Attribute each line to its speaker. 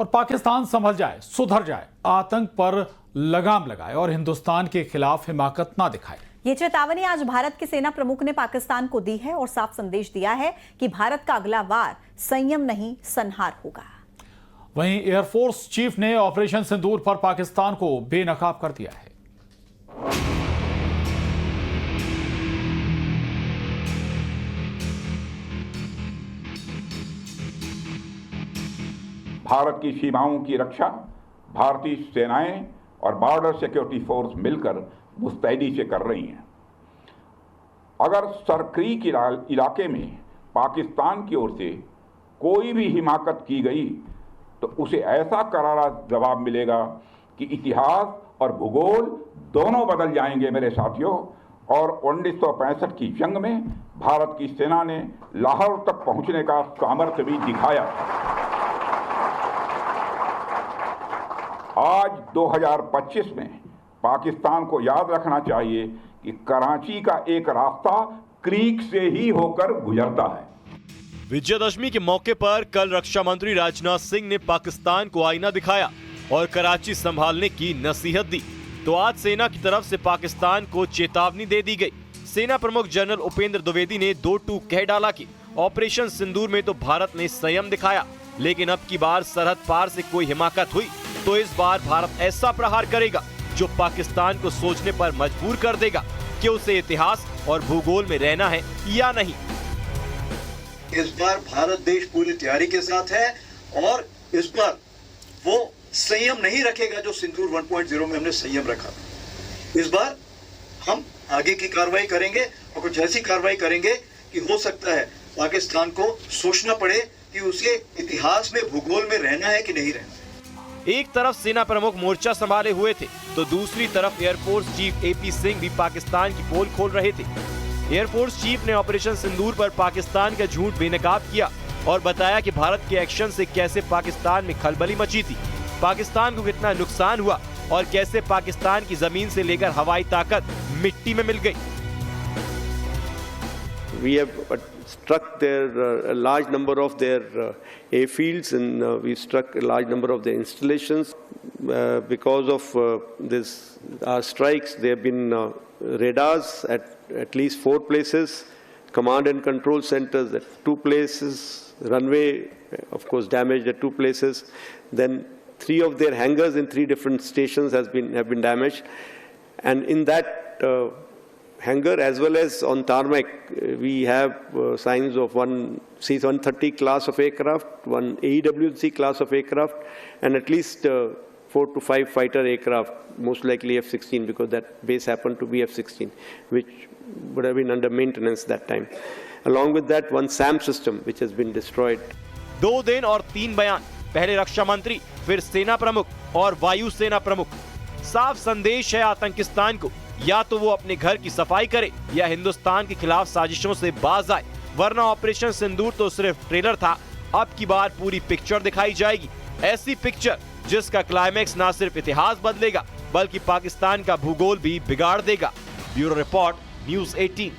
Speaker 1: और पाकिस्तान संभल जाए, सुधर जाए, आतंक पर लगाम लगाए और हिंदुस्तान के खिलाफ हिमाकत ना दिखाए।
Speaker 2: ये चेतावनी आज भारत के सेना प्रमुख ने पाकिस्तान को दी है और साफ संदेश दिया है कि भारत का अगला वार संयम नहीं संहार होगा।
Speaker 1: वहीं एयरफोर्स चीफ ने ऑपरेशन सिंदूर पर पाकिस्तान को बेनकाब कर दिया है।
Speaker 3: भारत की सीमाओं की रक्षा भारतीय सेनाएं और बॉर्डर सिक्योरिटी फोर्स मिलकर मुस्तैदी से कर रही हैं। अगर सरक्रीक इलाके में पाकिस्तान की ओर से कोई भी हिमाकत की गई तो उसे ऐसा करारा जवाब मिलेगा कि इतिहास और भूगोल दोनों बदल जाएंगे मेरे साथियों। और 1965 की जंग में भारत की सेना ने लाहौर तक पहुंचने का सामर्थ्य भी दिखाया। आज 2025 में पाकिस्तान को याद रखना चाहिए कि कराची का एक रास्ता क्रीक से ही होकर गुजरता है।
Speaker 4: विजयदशमी के मौके पर कल रक्षा मंत्री राजनाथ सिंह ने पाकिस्तान को आईना दिखाया और कराची संभालने की नसीहत दी। तो आज सेना की तरफ से पाकिस्तान को चेतावनी दे दी गई। सेना प्रमुख जनरल उपेंद्र द्विवेदी ने 2 टूक कह डाला कि ऑपरेशन सिंदूर में तो भारत ने संयम दिखाया, लेकिन अब की बार सरहद पार से कोई हिमाकत हुई तो इस बार भारत ऐसा प्रहार करेगा जो पाकिस्तान को सोचने पर मजबूर कर देगा कि उसे इतिहास और भूगोल में रहना है या नहीं।
Speaker 5: इस बार भारत देश पूरी तैयारी के साथ है और इस बार वो संयम नहीं रखेगा जो सिंदूर 1.0 में हमने संयम रखा। इस बार हम आगे की कार्रवाई करेंगे और कुछ ऐसी कार्रवाई करेंगे कि हो सकता है पाकिस्तान को सोचना पड़े कि उसे इतिहास में भूगोल में रहना है कि नहीं रहना।
Speaker 4: एक तरफ सेना प्रमुख मोर्चा संभाले हुए थे तो दूसरी तरफ एयरफोर्स चीफ एपी सिंह भी पाकिस्तान की पोल खोल रहे थे। एयरफोर्स चीफ ने ऑपरेशन सिंदूर पर पाकिस्तान का झूठ बेनकाब किया और बताया कि भारत के एक्शन से कैसे पाकिस्तान में खलबली मची थी, पाकिस्तान को कितना नुकसान हुआ और कैसे पाकिस्तान की जमीन से लेकर हवाई ताकत मिट्टी में मिल गई।
Speaker 6: We have struck a large number of their airfields, and we struck a large number of their installations. Because of this strikes, there have been radars at least 4 places, command and control centers at 2 places, runway, of course, damaged at 2 places. Then 3 of their hangars in 3 different stations have been damaged, and in that hangar as well as on tarmac, we have signs of one C-130 class of aircraft, one AEW&C class of aircraft, and at least 4 to 5 fighter aircraft, most likely F-16, because that base happened to be F-16, which would have been under maintenance that time. Along with that, one SAM system, which has been destroyed.
Speaker 4: 2 दिन और 3 बयान, पहले रक्षा मंत्री, फिर सेना प्रमुख और वायु सेना प्रमुख। साफ संदेश है आतंकिस्तान को, या तो वो अपने घर की सफाई करे या हिंदुस्तान के खिलाफ साजिशों से बाज आए, वरना ऑपरेशन सिंदूर तो सिर्फ ट्रेलर था। अब की बार पूरी पिक्चर दिखाई जाएगी, ऐसी पिक्चर जिसका क्लाइमैक्स ना सिर्फ इतिहास बदलेगा बल्कि पाकिस्तान का भूगोल भी बिगाड़ देगा। Bureau report, news 18।